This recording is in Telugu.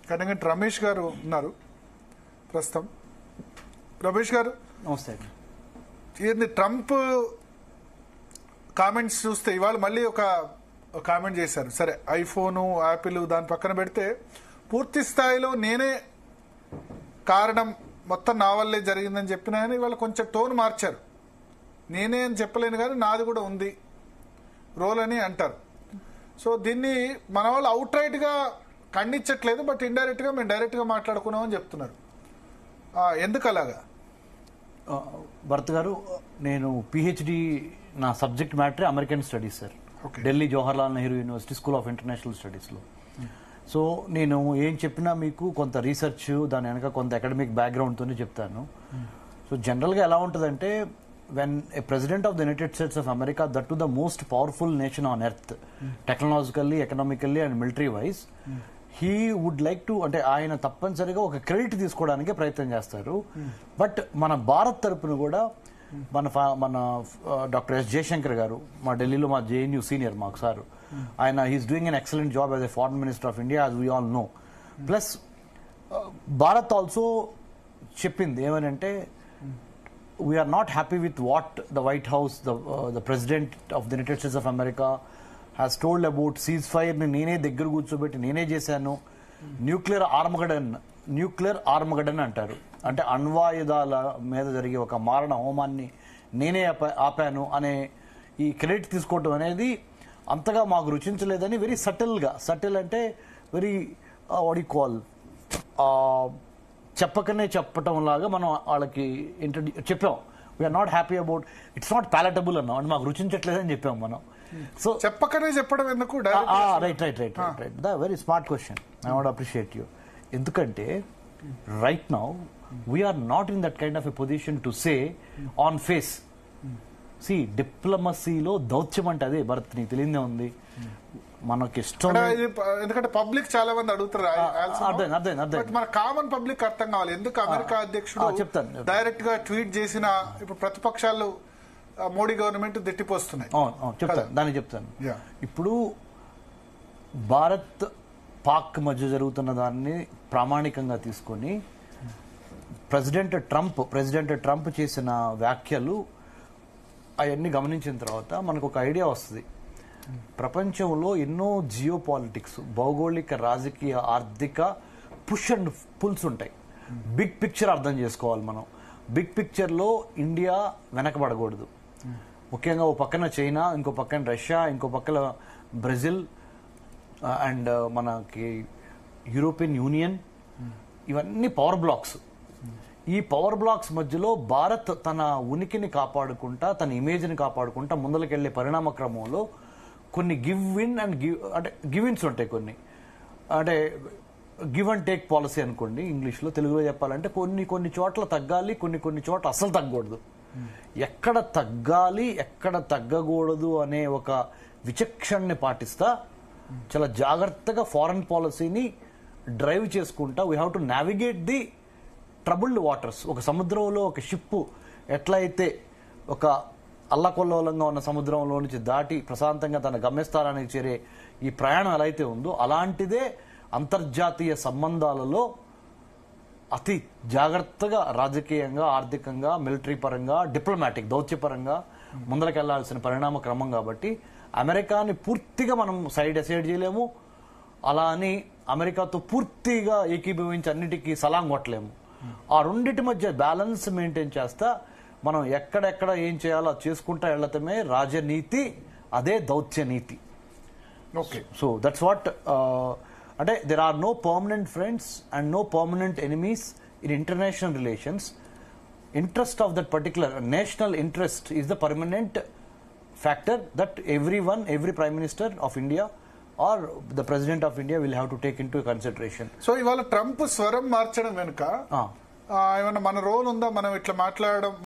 కానీ రమేష్ గారు ఉన్నారు ప్రస్తుతం. రమేష్ గారు నమస్తే. ఏంది ట్రంప్ కామెంట్స్ చూస్తే ఇవాళ మళ్ళీ ఒక కామెంట్ చేశారు. సరే ఐఫోను యాపిల్ దాని పక్కన పెడితే పూర్తి స్థాయిలో నేనే కారణం మొత్తం నా వల్లే జరిగిందని చెప్పినా కానీ ఇవాళ కొంచెం టోన్ మార్చారు. నేనే అని చెప్పలేను కానీ నాది కూడా ఉంది రోల్ అని అంటారు. సో దీన్ని మన వాళ్ళు అవుట్ రైట్ గా ఖండించట్లేదు, బట్ ఇండైరెక్ట్ గా మేము డైరెక్ట్ గా మాట్లాడుకున్నామని చెప్తున్నారు. ఎందుకు అలాగా? భరత్ గారు, నేను పిహెచ్డి నా subject matter American studies sir. Delhi Jawaharlal Nehru university school of international స్టడీస్లో. సో నేను ఏం చెప్పినా మీకు కొంత రీసెర్చ్ దాని వెనక కొంత అకాడమిక్ బ్యాక్గ్రౌండ్తోనే చెప్తాను. సో జనరల్గా ఎలా ఉంటుందంటే, when a president of the United States of America, that to the most powerful nation on earth, technologically, economically and military wise, he would like to, అంటే ఆయన తప్పనిసరిగా ఒక క్రెడిట్ తీసుకోవడానికి ప్రయత్నం చేస్తారు. బట్ మన భారత్ తరపున కూడా మన డాక్టర్ ఎస్ జయశంకర్ గారు, మా ఢిల్లీలో మా జేఎన్యూ సీనియర్ మాకు సార్, ఆయన he's doing an excellent job as a foreign minister of India, as we all know. Plus Bharat also చెప్పింది ఏమనంటే, we are not happy with what the White House, the President of the United States of America has told about ceasefire ni nene దగ్గర కూర్చోబెట్టి నేనే చేశాను, న్యూక్లియర్ ఆర్మగడన్ అంటారు. అంటే అణ్వాయుధాల మీద జరిగే ఒక మారణ హోమాన్ని నేనే ఆపాను అనే ఈ క్రెడిట్ తీసుకోవటం అనేది అంతగా మాకు రుచించలేదని వెరీ సటిల్ అంటే వెరీ వాట్ యు కాల్ చెప్పకనే చెప్పటం లాగా మనం వాళ్ళకి చెప్పాం. We're not happy about, it's not palatable అన్నాం, అంటే మాకు రుచించట్లేదని చెప్పాం మనం. సో చెప్పకనే చెప్పడం ఎందుకు? Right very smart question, I want appreciate you. ఎందుకంటే right now we're not in that kind of a position to say on face. సి డిప్లొమసీలో దౌత్యం అంటే అదే భరత్, నీకు తెలియదే ఉంది. మనకి ఇష్టం, ఎందుకంటే పబ్లిక్ చాలా మంది అడుగుతారు, అర్థం మన కామన్ పబ్లిక్ అర్థం కావాలి. ఎందుకు అమెరికా అధ్యక్షుడు చెప్తాను డైరెక్ట్ గా ట్వీట్ చేసిన ఇప్పుడు ప్రతిపక్షాలు మోడీ గవర్నమెంట్ తిట్టిపోస్తున్నాయి. చెప్తాను. ఇప్పుడు భారత్ పాక్ మధ్య జరుగుతున్న దాన్ని ప్రామాణికంగా తీసుకొని ప్రెసిడెంట్ ట్రంప్ చేసిన వ్యాఖ్యలు అవన్నీ గమనించిన తర్వాత మనకు ఒక ఐడియా వస్తుంది. ప్రపంచంలో ఎన్నో జియో పాలిటిక్స్, భౌగోళిక, రాజకీయ, ఆర్థిక పుష్ అండ్ పుల్స్ ఉంటాయి. బిగ్ పిక్చర్ అర్థం చేసుకోవాలి మనం. బిగ్ పిక్చర్లో ఇండియా వెనకబడకూడదు. ముఖ్యంగా ఓ పక్కన చైనా, ఇంకో పక్కన రష్యా, ఇంకో పక్కన బ్రెజిల్ అండ్ మనకి యూరోపియన్ యూనియన్, ఇవన్నీ పవర్ బ్లాక్స్. ఈ పవర్ బ్లాక్స్ మధ్యలో భారత్ తన ఉనికిని కాపాడుకుంటా, తన ఇమేజ్ని కాపాడుకుంటా ముందలకెళ్లే పరిణామ క్రమంలో కొన్ని గివ్ ఇన్స్ ఉంటాయి. కొన్ని అంటే గివ్ అండ్ టేక్ పాలసీ అనుకోండి ఇంగ్లీష్లో. తెలుగులో చెప్పాలంటే కొన్ని చోట్ల తగ్గాలి, కొన్ని చోట్ల అస్సలు తగ్గకూడదు. ఎక్కడ తగ్గాలి, ఎక్కడ తగ్గకూడదు అనే ఒక విచక్షణని పాటిస్తా చాలా జాగ్రత్తగా ఫారెన్ పాలసీని డ్రైవ్ చేసుకుంటా we have to navigate the troubled waters. ఒక సముద్రంలో ఒక షిప్ ఎట్లయితే ఒక అల్లకొల్లోలంగా ఉన్న సముద్రంలో నుంచి దాటి ప్రశాంతంగా తన గమ్యస్థానానికి చేరే ఈ ప్రయాణం ఎలా అయితే ఉందో, అలాంటిదే అంతర్జాతీయ సంబంధాలలో అతి జాగ్రత్తగా రాజకీయంగా, ఆర్థికంగా, మిలిటరీ పరంగా, డిప్లొమాటిక్, దౌత్యపరంగా ముందరకెళ్లాల్సిన పరిణామ క్రమం. కాబట్టి అమెరికాని పూర్తిగా మనం సైడ్ చేయలేము, అలా అని అమెరికాతో పూర్తిగా ఏకీభవించి అన్నిటికీ సలాం కొట్టలేము. ఆ రెండింటి మధ్య బ్యాలెన్స్ మెయింటైన్ చేస్తా మనం ఎక్కడెక్కడ ఏం చేయాలో చేసుకుంటా వెళ్ళటమే రాజనీతి, అదే దౌత్య నీతి. Okay, so that's what. అంటే there are no permanent friends and no permanent enemies in international relations. Interest of that particular national interest is the permanent factor that every prime minister of India or the president of India will have to take into consideration. So ఇవాళ ట్రంప్ స్వరం మార్చడం వెనుక ఏమన్నా మన రోల్ ఉందా? మనం ఇట్లా మాట్లాడడం